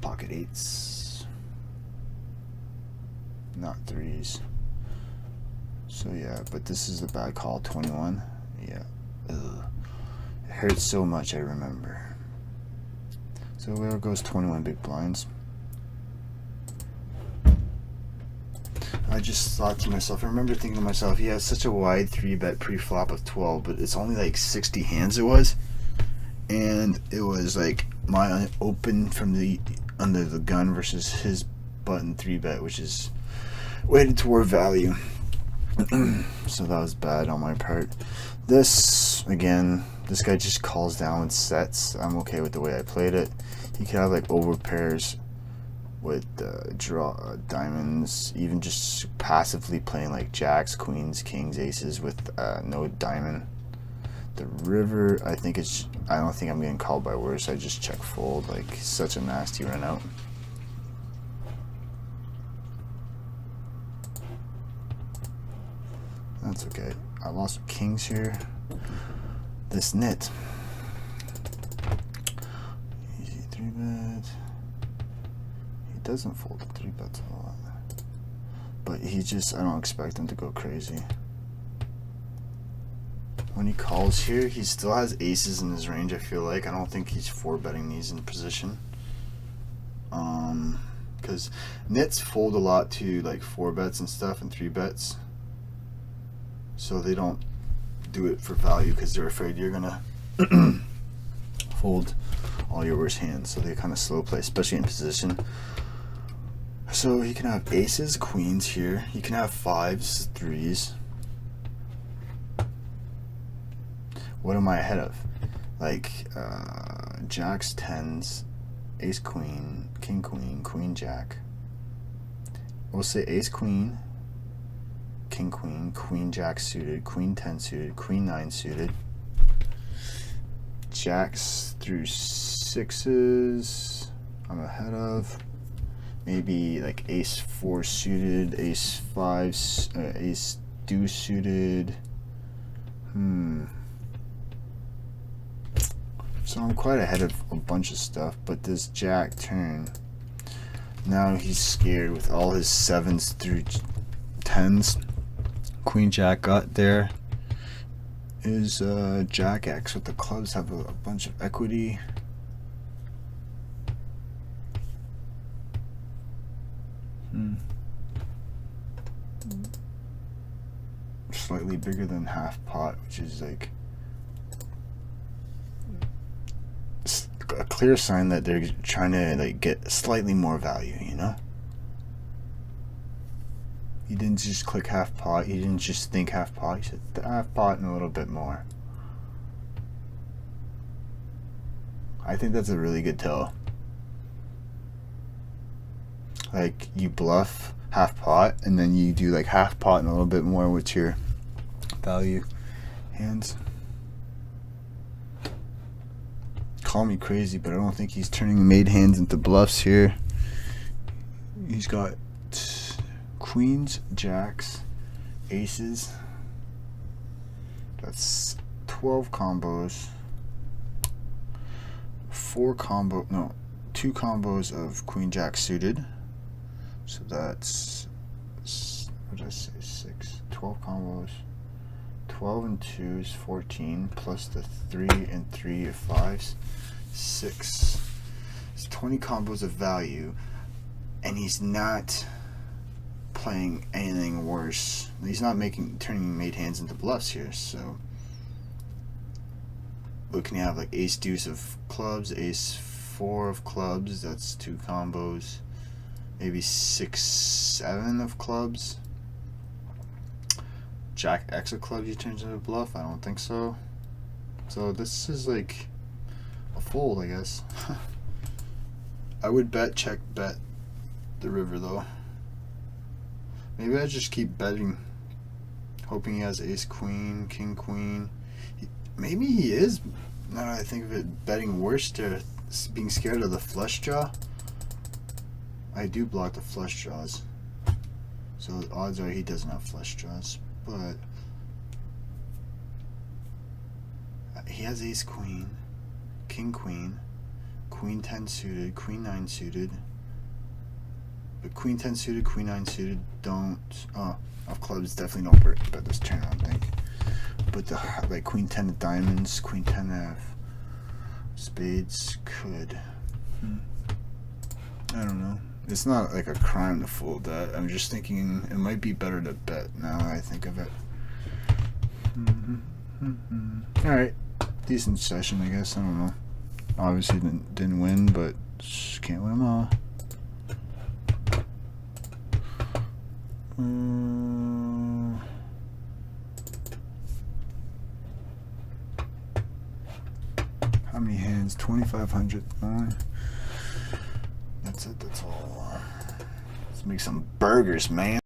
Pocket 8s. Not 3s. So yeah, but this is a bad call. 21. Yeah. Ugh. It hurts so much. I remember. So there goes 21 big blinds. I just thought to myself, I remember thinking to myself, he has such a wide 3-bet pre-flop of 12, but it's only like 60 hands it was. And it was like my open from the under the gun versus his button 3-bet, which is weighted toward value. So that was bad on my part. This, again, this guy just calls down with sets. I'm okay with the way I played it. He could have like over pairs with draw diamonds, even just passively playing like jacks, queens, kings, aces with no diamond. The river, I don't think I'm getting called by worse. I just check fold. Like, such a nasty run out. That's okay. I lost some kings here. This nit. Easy 3-bet. He doesn't fold the 3-bets a lot. But he just, I don't expect him to go crazy. When he calls here, he still has aces in his range, I feel like. I don't think he's 4-betting these in position. Because nits fold a lot to like 4-bets and stuff and 3-bets. So they don't do it for value because they're afraid you're gonna fold all your worst hands. So they kind of slow play, especially in position. So he can have aces, queens here. He can have 5s, 3s. What am I ahead of? Like jacks, 10s, ace, queen, king, queen, queen, jack. We'll say ace, queen, king, queen, queen, jack suited, queen 10 suited, queen 9 suited, jacks through 6s. I'm ahead of. Maybe like ace 4 suited, ace 5, ace deuce suited. So I'm quite ahead of a bunch of stuff, but this jack turn, now he's scared with all his 7s through 10s. Queen jack got there. Is jack X with the clubs have a bunch of equity. Slightly bigger than half pot, which is like a clear sign that they're trying to like get slightly more value, you know? He didn't just click half pot, he didn't just think half pot, he said half pot and a little bit more. I think that's a really good tell. Like, you bluff half pot and then you do like half pot and a little bit more with your value hands. Call me crazy, but I don't think he's turning made hands into bluffs here. He's got queens, jacks, aces. That's 12 combos. 2 combos of queen jack suited. So that's, what did I say, 6, 12 combos. 12 and 2 is 14, plus the 3 and 3 of 5s, 6. It's 20 combos of value, and he's not playing anything worse. He's not turning made hands into bluffs here. So we can have like ace deuce of clubs, ace 4 of clubs. That's 2 combos. Maybe 6, 7 of clubs. Jack X of clubs he turns into a bluff? I don't think so. So this is like a fold, I guess. I would check bet the river though. Maybe I just keep betting, hoping he has ace queen, king queen. Maybe he is, now that I think of it, betting worse to being scared of the flush draw. I do block the flush draws, so the odds are he doesn't have flush draws, but he has ace queen, king queen, queen 10 suited, queen 9 suited, but queen 10 suited, queen 9 suited don't, oh, off clubs definitely don't bet this turn, I don't think, but the like queen 10 of diamonds, queen 10 of spades could, I don't know. It's not like a crime to fold that. I'm just thinking it might be better to bet now that I think of it. Alright. Decent session, I guess. I don't know. Obviously didn't win, but just can't win them all. How many hands? 2,500. That's it. That's all. Let's make some burgers, man.